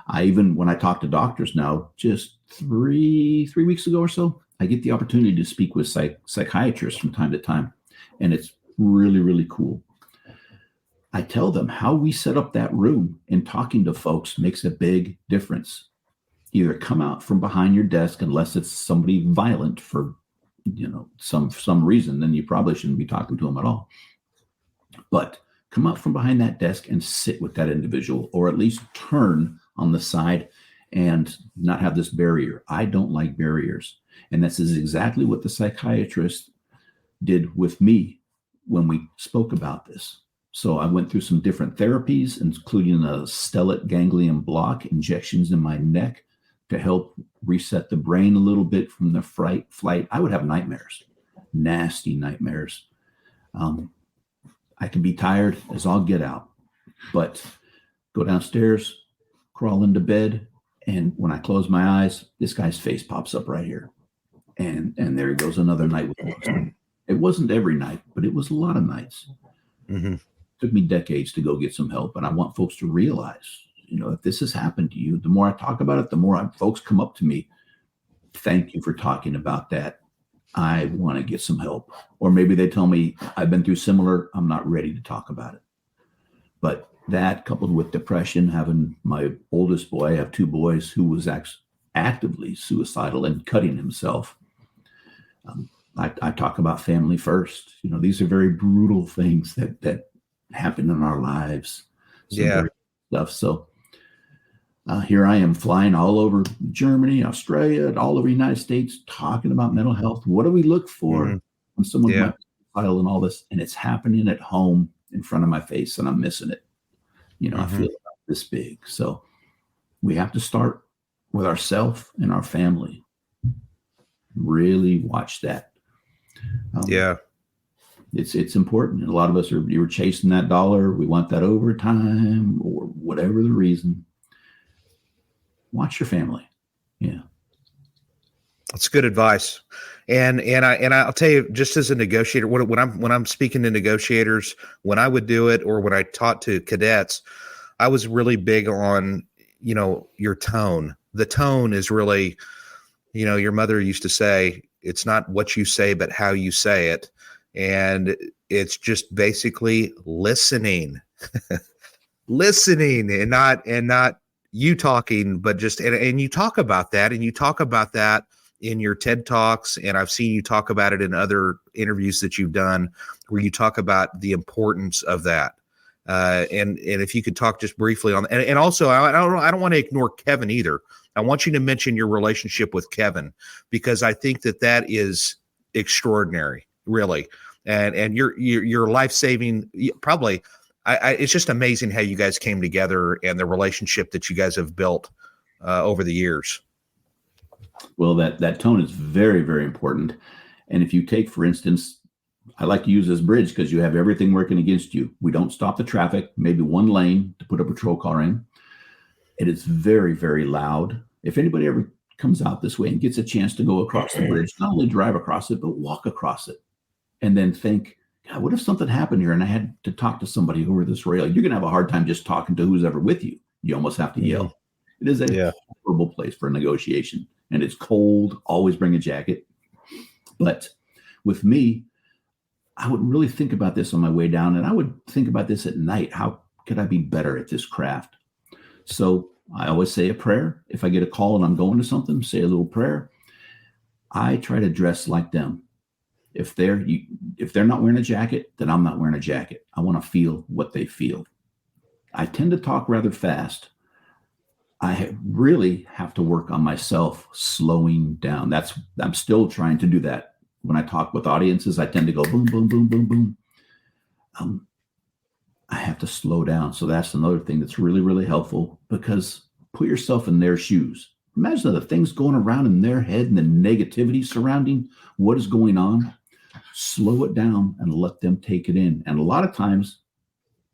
When I talk to doctors now, just three weeks ago or so, I get the opportunity to speak with psychiatrists from time to time. And it's really, really cool. I tell them how we set up that room and talking to folks makes a big difference. Either come out from behind your desk, unless it's somebody violent for, some reason, then you probably shouldn't be talking to them at all. But come out from behind that desk and sit with that individual, or at least turn on the side and not have this barrier. I don't like barriers. And this is exactly what the psychiatrist did with me when we spoke about this. So I went through some different therapies, including a stellate ganglion block, injections in my neck to help reset the brain a little bit from the flight. I would have nightmares, nasty nightmares. I can be tired as all get out, but go downstairs, crawl into bed, and when I close my eyes, this guy's face pops up right here. And there he goes, another night with me. It wasn't every night, but it was a lot of nights. It took me decades to go get some help, and I want folks to realize, if this has happened to you, the more I talk about it, the more folks come up to me. Thank you for talking about that. I want to get some help. Or maybe they tell me, I've been through similar, I'm not ready to talk about it. But that, coupled with depression, having my oldest boy, I have 2 boys, who was actively suicidal and cutting himself. I talk about family first. These are very brutal things that happen in our lives. Some very stuff. So here I am flying all over Germany, Australia, and all over the United States, talking about mental health. What do we look for when someone might be suicidal and all this? And it's happening at home in front of my face, and I'm missing it. I feel about this big. So we have to start with ourselves and our family. Really watch that. It's important. And a lot of us you're chasing that dollar. We want that overtime or whatever the reason. Watch your family. Yeah. That's good advice. And I'll tell you, just as a negotiator, when I'm speaking to negotiators, when I would do it or when I taught to cadets, I was really big on, your tone. The tone is really, your mother used to say, it's not what you say, but how you say it. And it's just basically listening, and not you talking, but just, and you talk about that, in your TED Talks. And I've seen you talk about it in other interviews that you've done where you talk about the importance of that. And if you could talk just briefly on, and also I don't want to ignore Kevin either. I want you to mention your relationship with Kevin, because I think that is extraordinary, really. And your life-saving, probably, it's just amazing how you guys came together and the relationship that you guys have built over the years. Well, that tone is very, very important. And if you take, for instance, I like to use this bridge because you have everything working against you. We don't stop the traffic, maybe one lane to put a patrol car in. It is very, very loud. If anybody ever comes out this way and gets a chance to go across the bridge, not only drive across it, but walk across it. And then think, God, what if something happened here and I had to talk to somebody over this rail? You're going to have a hard time just talking to who's ever with you. You almost have to yell. It is a horrible place for a negotiation. And it's cold. Always bring a jacket. But with me, I would really think about this on my way down. And I would think about this at night. How could I be better at this craft? So I always say a prayer. If I get a call and I'm going to something, say a little prayer. I try to dress like them. If they're not wearing a jacket, then I'm not wearing a jacket. I want to feel what they feel. I tend to talk rather fast. I really have to work on myself slowing down. I'm still trying to do that. When I talk with audiences, I tend to go boom, boom, boom, boom, boom. I have to slow down. So that's another thing that's really, really helpful, because put yourself in their shoes. Imagine the things going around in their head and the negativity surrounding what is going on. Slow it down and let them take it in. And a lot of times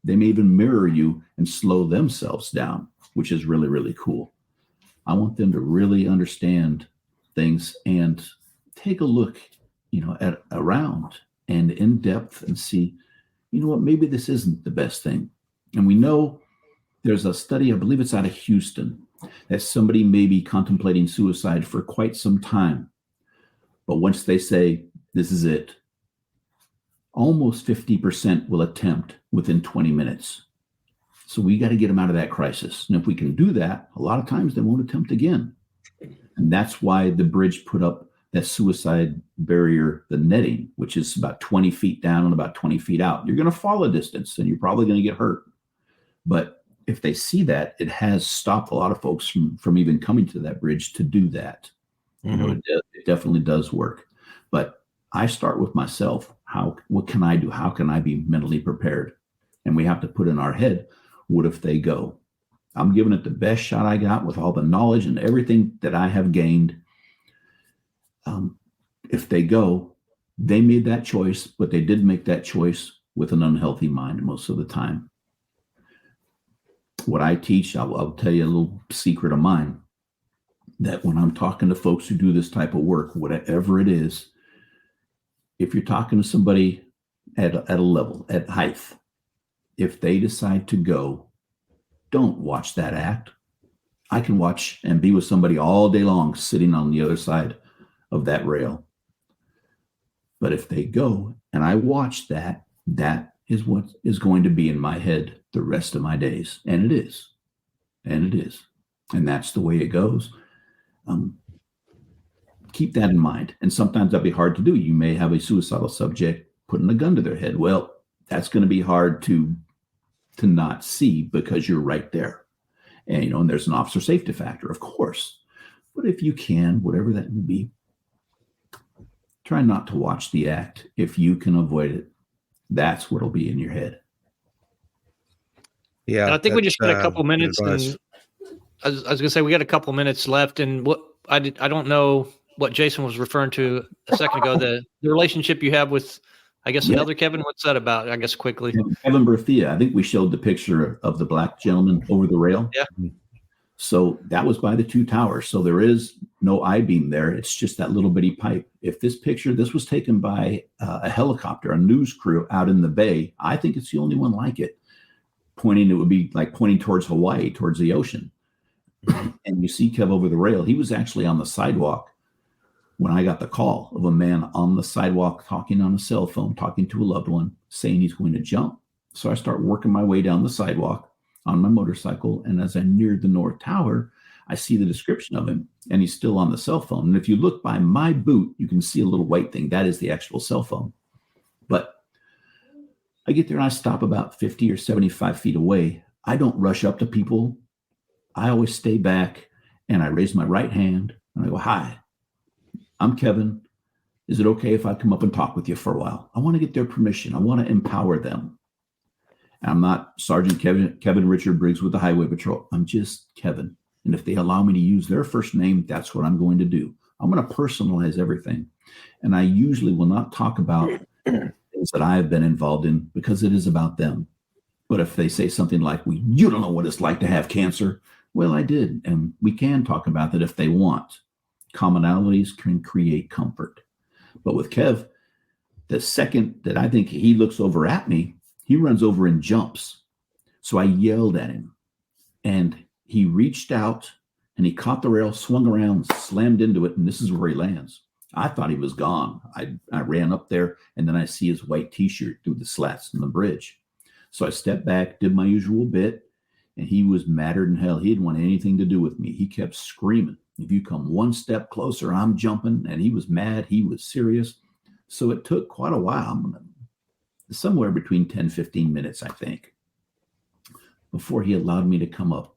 they may even mirror you and slow themselves down, which is really, really cool. I want them to really understand things and take a look, at around and in depth and see, what, maybe this isn't the best thing. And we know there's a study, I believe it's out of Houston, that somebody may be contemplating suicide for quite some time. But once they say, this is it, almost 50% will attempt within 20 minutes. So we got to get them out of that crisis. And if we can do that, a lot of times they won't attempt again. And that's why the bridge put up that suicide barrier, the netting, which is about 20 feet down and about 20 feet out. You're going to fall a distance and you're probably going to get hurt. But if they see that, it has stopped a lot of folks from even coming to that bridge to do that. It definitely does work. But I start with myself. What can I do? How can I be mentally prepared? And we have to put in our head, what if they go? I'm giving it the best shot I got with all the knowledge and everything that I have gained. If they go, they made that choice, but they did make that choice with an unhealthy mind most of the time. What I teach, I'll tell you a little secret of mine, that when I'm talking to folks who do this type of work, whatever it is, if you're talking to somebody at a level, at height, if they decide to go, don't watch that act. I can watch and be with somebody all day long sitting on the other side of that rail. But if they go and I watch that, that is what is going to be in my head the rest of my days. And it is. And it is. And that's the way it goes. keep that in mind. And sometimes that'd be hard to do. You may have a suicidal subject putting a gun to their head. Well, that's going to be hard to not see because you're right there. And, and there's an officer safety factor, of course. But if you can, whatever that may be, try not to watch the act. If you can avoid it, that's what will be in your head. Yeah. And I think we just got a couple minutes. And I was going to say, we got a couple minutes left. And what I don't know what Jason was referring to a second ago, the relationship you have with, I guess, another Kevin. What's that about? I guess quickly. Kevin Berthia. I think we showed the picture of the black gentleman over the rail. Yeah. So that was by the two towers. So there is no I-beam there. It's just that little bitty pipe. If this was taken by a helicopter, a news crew out in the bay, I think it's the only one like it. It would be like pointing towards Hawaii, towards the ocean. And you see Kev over the rail. He was actually on the sidewalk when I got the call of a man on the sidewalk talking on a cell phone, talking to a loved one, saying he's going to jump. So I start working my way down the sidewalk on my motorcycle. And as I neared the North Tower, I see the description of him, and he's still on the cell phone. And if you look by my boot, you can see a little white thing. That is the actual cell phone. But I get there and I stop about 50 or 75 feet away. I don't rush up to people. I always stay back, and I raise my right hand and I go, "Hi, I'm Kevin. Is it okay if I come up and talk with you for a while? I want to get their permission. I want to empower them. And I'm not Sergeant Kevin Richard Briggs with the Highway Patrol. I'm just Kevin. And if they allow me to use their first name, that's what I'm going to do. I'm going to personalize everything. And I usually will not talk about things that I've been involved in because it is about them. But if they say something like, you don't know what it's like to have cancer. Well, I did. And we can talk about that if they want. Commonalities can create comfort. But with Kev, the second that I think he looks over at me, he runs over and jumps. So I yelled at him, and he reached out and he caught the rail, swung around, slammed into it, and this is where he lands. I thought he was gone. I ran up there, and then I see his white T-shirt through the slats in the bridge. So I stepped back, did my usual bit, and he was madder than hell. He didn't want anything to do with me. He kept screaming, "If you come one step closer, I'm jumping." And he was mad. He was serious. So it took quite a while, somewhere between 10, 15 minutes, I think, before he allowed me to come up.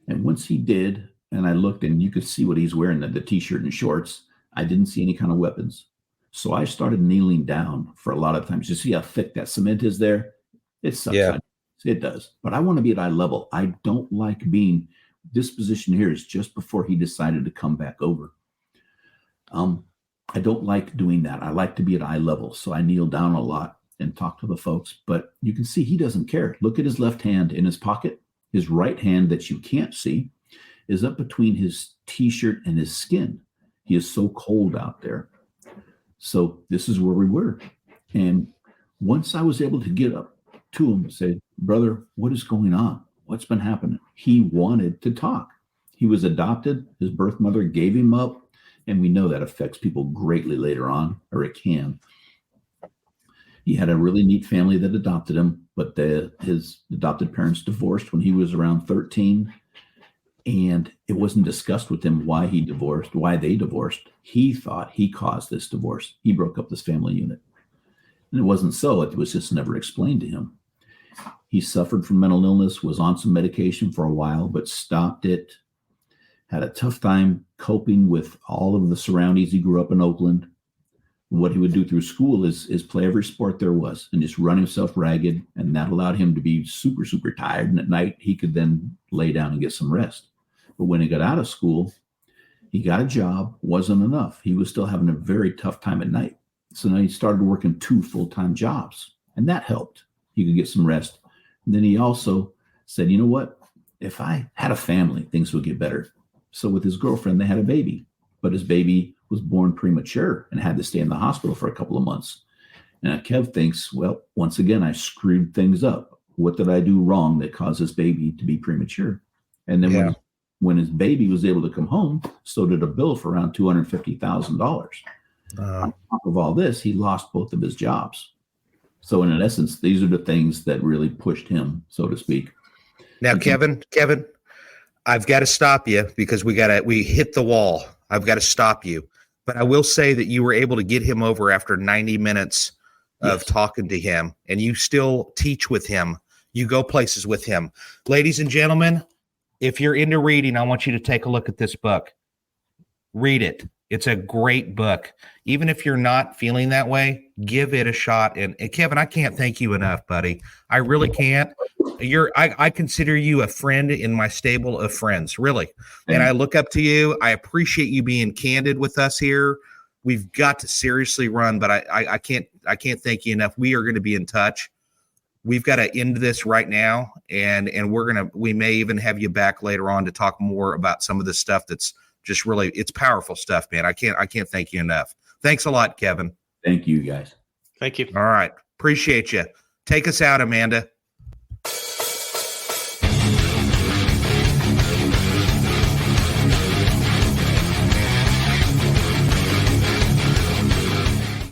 And once he did, and I looked, and you could see what he's wearing, the T-shirt and shorts, I didn't see any kind of weapons. So I started kneeling down for a lot of times. You see how thick that cement is there? It sucks. Yeah. It does. But I want to be at eye level. I don't like being, this position here is just before he decided to come back over. I don't like doing that. I like to be at eye level. So I kneel down a lot and talk to the folks. But you can see he doesn't care. Look at his left hand in his pocket. His right hand that you can't see is up between his T-shirt and his skin. He is so cold out there. So this is where we were. And once I was able to get up to him and say, "Brother, what is going on? What's been happening?" He wanted to talk. He was adopted. His birth mother gave him up. And we know that affects people greatly later on, or it can. He had a really neat family that adopted him, but his adopted parents divorced when he was around 13. And it wasn't discussed with him why they divorced. He thought he caused this divorce. He broke up this family unit. And it wasn't so. It was just never explained to him. He suffered from mental illness, was on some medication for a while, but stopped it. Had a tough time coping with all of the surroundings. He grew up in Oakland. What he would do through school is play every sport there was and just run himself ragged. And that allowed him to be super, super tired. And at night, he could then lay down and get some rest. But when he got out of school, he got a job. Wasn't enough. He was still having a very tough time at night. So now he started working 2 full-time jobs. And that helped. He could get some rest. And then he also said, you know what? If I had a family, things would get better. So with his girlfriend, they had a baby, but his baby was born premature and had to stay in the hospital for a couple of months. And Kev thinks, well, once again, I screwed things up. What did I do wrong that caused this baby to be premature? And then when his baby was able to come home, so did a bill for around $250,000. On top of all this, he lost both of his jobs. So in essence, these are the things that really pushed him, so to speak. Now, Kevin, I've got to stop you because we hit the wall. I've got to stop you. But I will say that you were able to get him over after 90 minutes of talking to him, and you still teach with him. You go places with him. Ladies and gentlemen, if you're into reading, I want you to take a look at this book. Read it. It's a great book. Even if you're not feeling that way, give it a shot. And Kevin, I can't thank you enough, buddy. I really can't. I consider you a friend in my stable of friends, really. And I look up to you. I appreciate you being candid with us here. We've got to seriously run, but I can't thank you enough. We are going to be in touch. We've got to end this right now, and we may even have you back later on to talk more about some of the stuff that's just really, it's powerful stuff, man. I can't thank you enough. Thanks a lot, Kevin. Thank you, guys. Thank you. All right. Appreciate you. Take us out, Amanda.